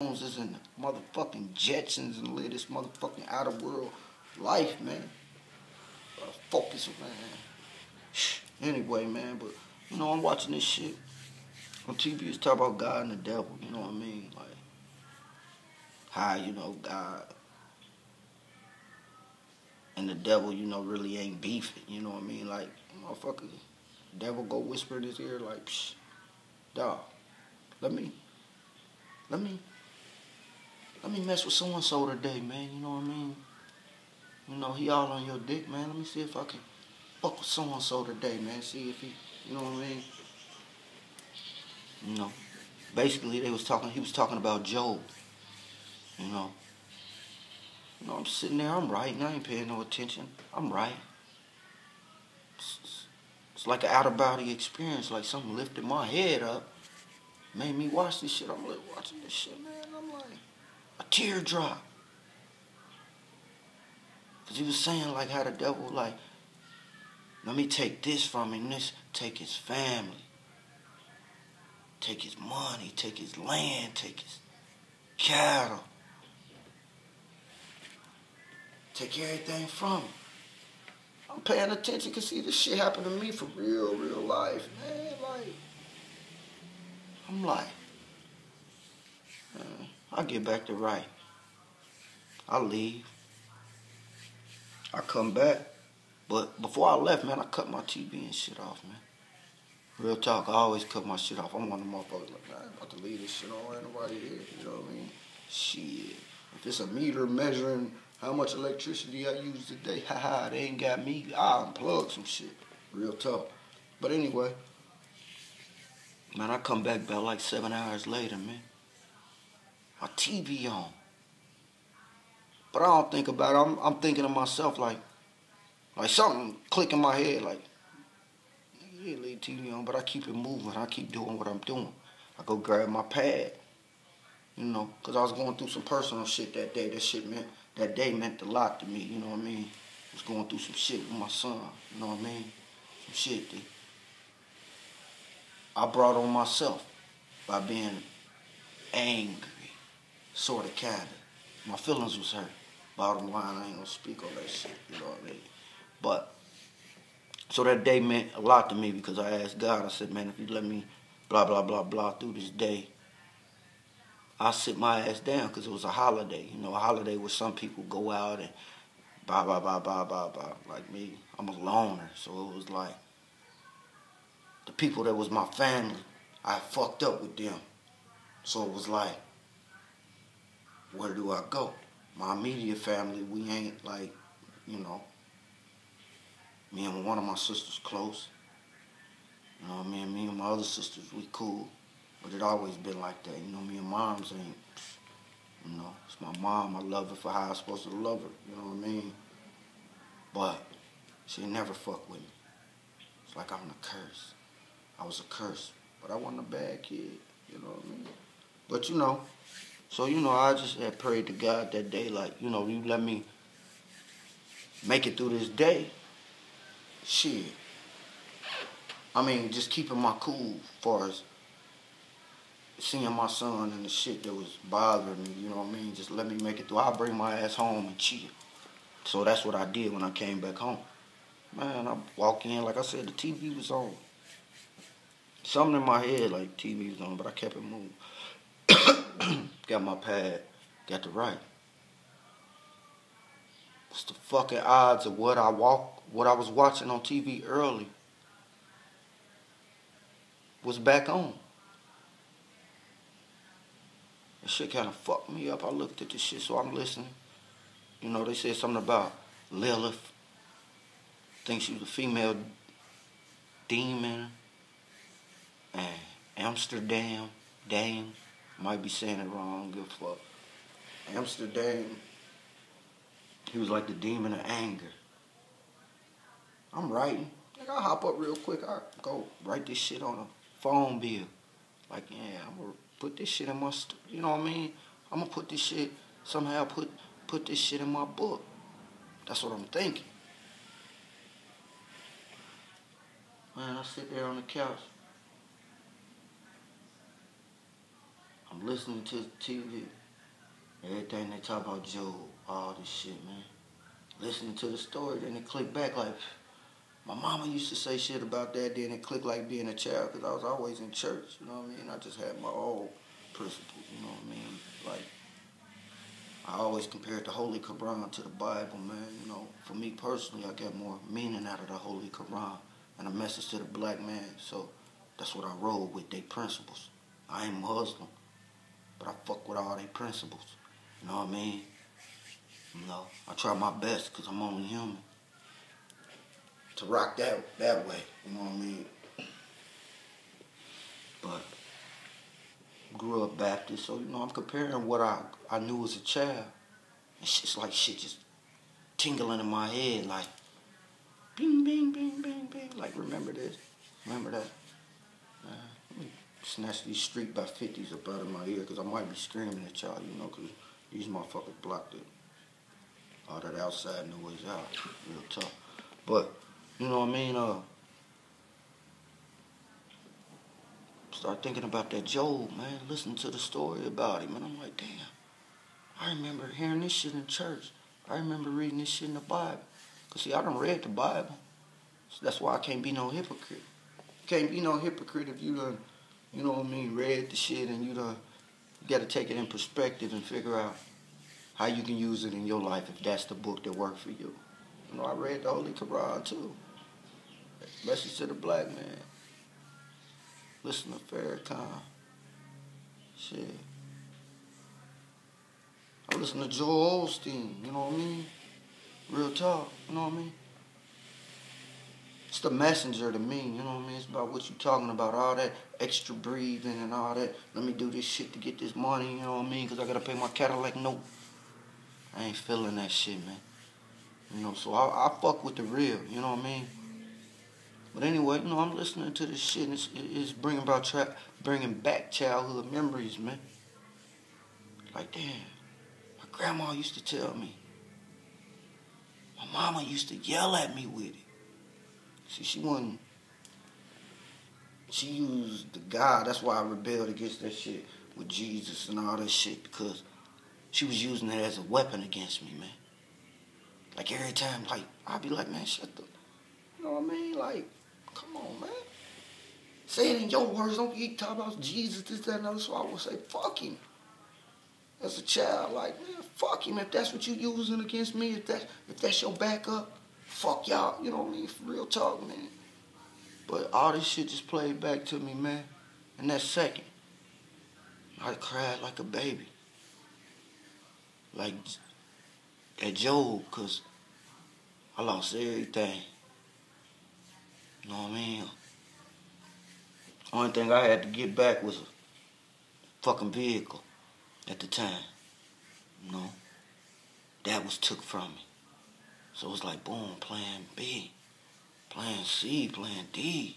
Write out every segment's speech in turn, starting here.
Is in the motherfucking Jetsons and live this motherfucking outer world life, man. Focus, man. Anyway, man, but I'm watching this shit on TV. It's talking about God and the devil. You know what I mean? Like how God and the devil, really ain't beefing. You know what I mean? Like motherfucker, devil go whisper in his ear like, psh, dog, let me mess with so and so today, man. You know what I mean? He all on your dick, man. Let me see if I can fuck with so and so today, man. See if he, you know what I mean? Basically he was talking about Job. You know. I'm sitting there, I'm writing, I ain't paying no attention. I'm writing. It's like an out of body experience, like something lifted my head up, made me watch this shit. I'm like watching this shit, man. I'm like a teardrop. Cause he was saying like how the devil like, let me take this from him, take his family, take his money, take his land, take his cattle, take everything from him. I'm paying attention because see this shit happen to me for real life, man. Like, I'm like, man, I get back to right. I leave. I come back. But before I left, man, I cut my TV and shit off, man. Real talk, I always cut my shit off. I'm one of the motherfuckers like, man, I'm about to leave this shit on. Ain't nobody here, you know what I mean? Shit. If it's a meter measuring how much electricity I use today, haha, they ain't got me. I unplug some shit. Real talk. But anyway, man, I come back about like 7 hours later, man. My TV on. But I don't think about it. I'm thinking to myself like something click in my head like, yeah, leave TV on, but I keep it moving. I keep doing what I'm doing. I go grab my pad, because I was going through some personal shit that day. That day meant a lot to me, you know what I mean? I was going through some shit with my son, you know what I mean? Some shit that I brought on myself by being angry, sort of, kind of. My feelings was hurt. Bottom line, I ain't gonna speak on that shit, you know what I mean? But so that day meant a lot to me because I asked God, I said, man, if you let me blah, blah, blah, blah through this day, I'll sit my ass down because it was a holiday. A holiday where some people go out and blah, blah, blah, blah, blah, blah. Like me, I'm a loner. So it was like the people that was my family, I fucked up with them. So it was like, where do I go? My immediate family, we ain't like, me and one of my sisters close. You know what I mean? Me and my other sisters, we cool. But it always been like that. Me and moms ain't, it's my mom. I love her for how I'm supposed to love her. You know what I mean? But she never fucked with me. It's like I'm a curse. I was a curse. But I wasn't a bad kid. You know what I mean? But so I just had prayed to God that day, like, you let me make it through this day. Shit. I mean, just keeping my cool as far as seeing my son and the shit that was bothering me, you know what I mean? Just let me make it through. I'll bring my ass home and chill. So that's what I did when I came back home. Man, I walk in, like I said, the TV was on. Something in my head, like TV was on, but I kept it moving. Got my pad, got to write. What's the fucking odds of what I was watching on TV early was back on? That shit kind of fucked me up. I looked at this shit, so I'm listening. They said something about Lilith. Think she was a female demon. And Amsterdam, Dame. Might be saying it wrong, give a fuck. Amsterdam. He was like the demon of anger. I'm writing. Like, I'll hop up real quick. I'll go write this shit on a phone bill. Like, yeah, I'm going to put this shit in my, you know what I mean? I'm going to put this shit, somehow put this shit in my book. That's what I'm thinking. Man, I sit there on the couch. I'm I'm listening to the TV. Everything they talk about Job, all this shit, man. Listening to the story, then it clicked back like, my mama used to say shit about that, then it clicked like being a child, because I was always in church, you know what I mean? I just had my own principles, you know what I mean? Like, I always compared the Holy Quran to the Bible, man. You know, for me personally, I get more meaning out of the Holy Quran and a message to the black man. So that's what I roll with, they principles. I ain't Muslim, but I fuck with all they principles. You know what I mean? You know, I try my best because I'm only human to rock that way. You know what I mean? But grew up Baptist, so you know I'm comparing what I knew as a child, and shit's like shit just tingling in my head, like bing, bing, bing, bing, bing. Like remember this, remember that. Let me snatch these Street by 50s up out of my ear, cause I might be screaming at y'all, you know, cause these motherfuckers blocked it. All that outside noise out, real tough. But you know what I mean? Start thinking about that Job, man. Listening to the story about him, and I'm like, damn. I remember hearing this shit in church. I remember reading this shit in the Bible. Cause see, I done read the Bible, so that's why I can't be no hypocrite. Can't be no hypocrite if you done, you know what I mean, read the shit and you got to take it in perspective and figure out how you can use it in your life if that's the book that worked for you. You know, I read the Holy Quran too. Message to the black man. Listen to Farrakhan. Shit. I listen to Joel Osteen, you know what I mean? Real talk, you know what I mean? It's the messenger to me, you know what I mean? It's about what you talking about, all that extra breathing and all that. Let me do this shit to get this money, you know what I mean? Because I got to pay my Cadillac note. I ain't feeling that shit, man. You know, so I fuck with the real, you know what I mean? But anyway, you know, I'm listening to this shit, and it's bringing back childhood memories, man. Like, damn, my grandma used to tell me. My mama used to yell at me with it. See, she used the God. That's why I rebelled against that shit with Jesus and all that shit, because she was using it as a weapon against me, man. Like every time, like, I'd be like, man, shut the, you know what I mean? Like, come on, man. Say it in your words. Don't keep talking about Jesus, this, that, and other. So I would say, fuck him. As a child, like, man, fuck him. If that's what you using against me, if that's your backup, fuck y'all. You know what I mean? For real talk, man. But all this shit just played back to me, man. In that second, I cried like a baby. Like at Job, because I lost everything. You know what I mean? Only thing I had to get back was a fucking vehicle at the time. You know? That was took from me. So it was like, boom, plan B, plan C, plan D.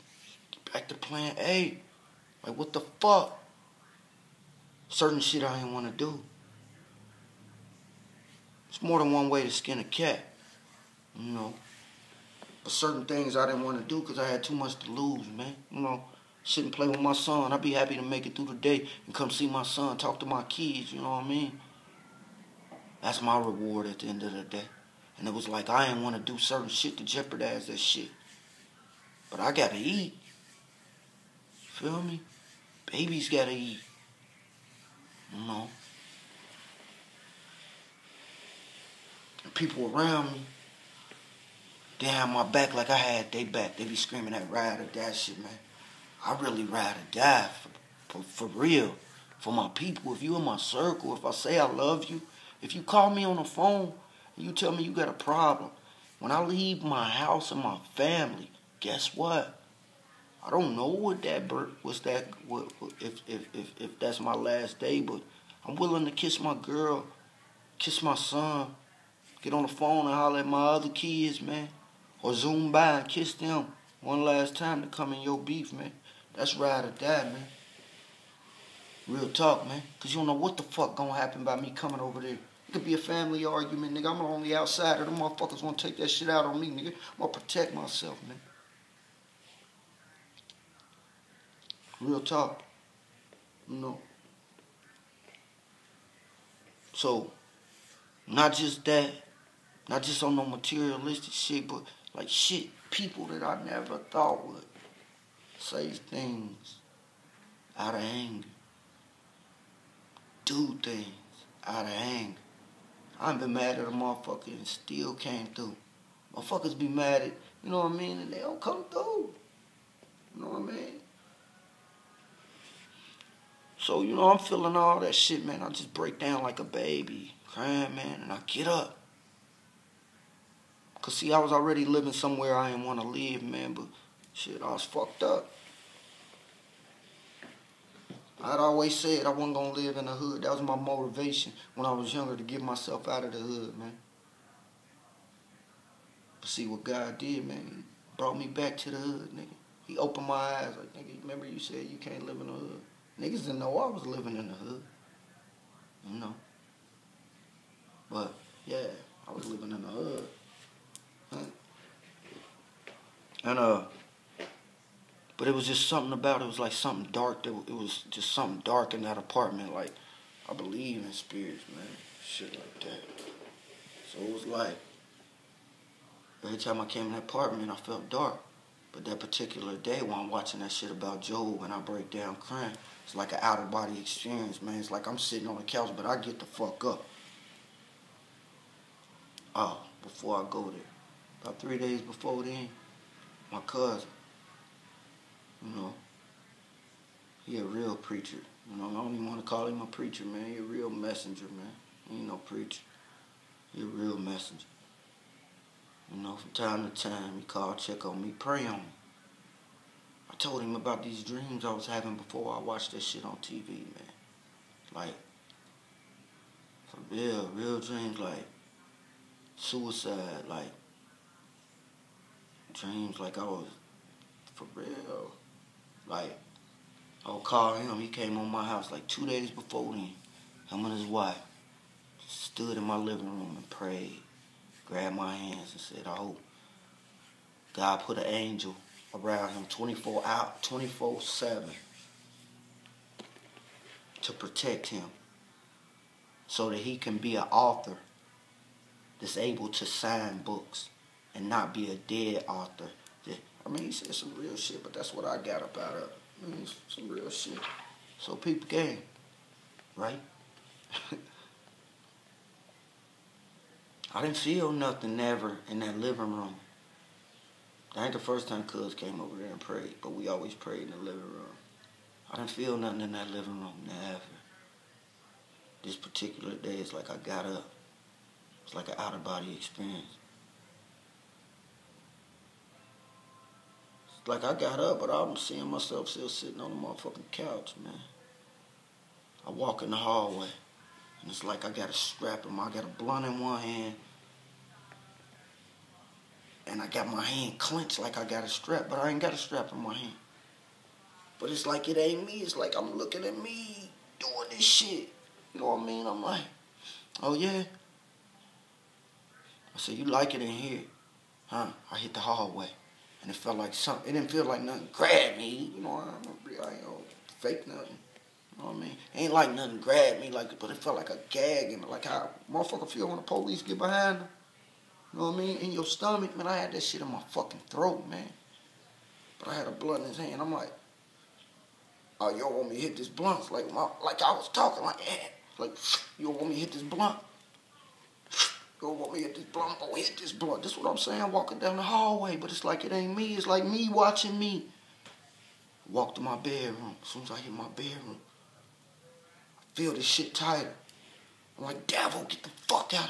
Get back to plan A. Like, what the fuck? Certain shit I didn't want to do. It's more than one way to skin a cat, you know. But certain things I didn't want to do because I had too much to lose, man. You know, sit and play with my son. I'd be happy to make it through the day and come see my son, talk to my kids, you know what I mean? That's my reward at the end of the day. And it was like I didn't want to do certain shit to jeopardize that shit. But I gotta eat. Feel me? Babies gotta eat. You know? And people around me, they have my back like I had they back. They be screaming that ride or die shit, man. I really ride or die for real. For my people. If you in my circle, if I say I love you, if you call me on the phone and you tell me you got a problem, when I leave my house and my family, guess what? I don't know what that if that's my last day, but I'm willing to kiss my girl, kiss my son, get on the phone and holler at my other kids, man, or zoom by and kiss them one last time to come in your beef, man. That's ride or die, man. Real talk, man. Because you don't know what the fuck gonna happen by me coming over there. It could be a family argument, nigga. I'm the only outsider. Them motherfuckers gonna take that shit out on me, nigga. I'm gonna protect myself, man. Real talk. You know. So, not just that, not just on no materialistic shit, but like shit, people that I never thought would say things out of anger, do things out of anger. I've been mad at a motherfucker and still came through. Motherfuckers be mad at, you know what I mean, and they don't come through. You know what I mean? So, you know, I'm feeling all that shit, man. I just break down like a baby, crying, man, and I get up. Because, see, I was already living somewhere I didn't want to live, man, but shit, I was fucked up. I'd always said I wasn't going to live in the hood. That was my motivation when I was younger, to get myself out of the hood, man. But see what God did, man, he brought me back to the hood, nigga. He opened my eyes, like, nigga, remember you said you can't live in the hood? Niggas didn't know I was living in the hood, you know. But, yeah, I was living in the hood. And, but it was just something about it. It was like something dark. It was just something dark in that apartment. Like, I believe in spirits, man. Shit like that. So it was like, every time I came in that apartment, I felt dark. But that particular day when I'm watching that shit about Job and I break down crying, it's like an out-of-body experience, man. It's like I'm sitting on the couch, but I get the fuck up. Oh, before I go there. About 3 days before then, my cousin, you know, he a real preacher. You know, I don't even want to call him a preacher, man. He a real messenger, man. He ain't no preacher. He a real messenger. You know, from time to time, he called, check on me, pray on me. I told him about these dreams I was having before I watched that shit on TV, man. Like, for real dreams, like suicide, like dreams like I was, for real. Like, I would call him, he came on my house like 2 days before then. Him and his wife stood in my living room and prayed, grabbed my hands and said, I hope God put an angel around him 24/7 to protect him so that he can be an author that's able to sign books and not be a dead author. I mean, he said some real shit, but that's what I got up out of it. I mean, some real shit. So people game, right? I didn't feel nothing never in that living room. That ain't the first time Cuz came over there and prayed, but we always prayed in the living room. I didn't feel nothing in that living room, never. This particular day, it's like I got up. It's like an out-of-body experience. It's like I got up, but I'm seeing myself still sitting on the motherfucking couch, man. I walk in the hallway, and it's like I got a strap in my, I got a blunt in one hand, and I got my hand clenched like I got a strap, but I ain't got a strap in my hand. But it's like it ain't me. It's like I'm looking at me doing this shit. You know what I mean? I'm like, oh yeah? I said, you like it in here? Huh? I hit the hallway. And it felt like something. It didn't feel like nothing grabbed me. You know, I ain't no fake nothing. You know what I mean? It ain't like nothing grabbed me, like, but it felt like a gag in me. Like how motherfucker feel when the police get behind them. You know what I mean? In your stomach, man. I had that shit in my fucking throat, man. But I had a blunt in his hand. I'm like, oh, you don't want me to hit this blunt? Like I was talking like, yeah. Like, you don't want me to hit this blunt? You don't want me to hit this blunt? I'm gonna hit this blunt. This is what I'm saying, walking down the hallway. But it's like it ain't me. It's like me watching me. Walk to my bedroom. As soon as I hit my bedroom, I feel this shit tighter. I'm like, devil, get the fuck out of here.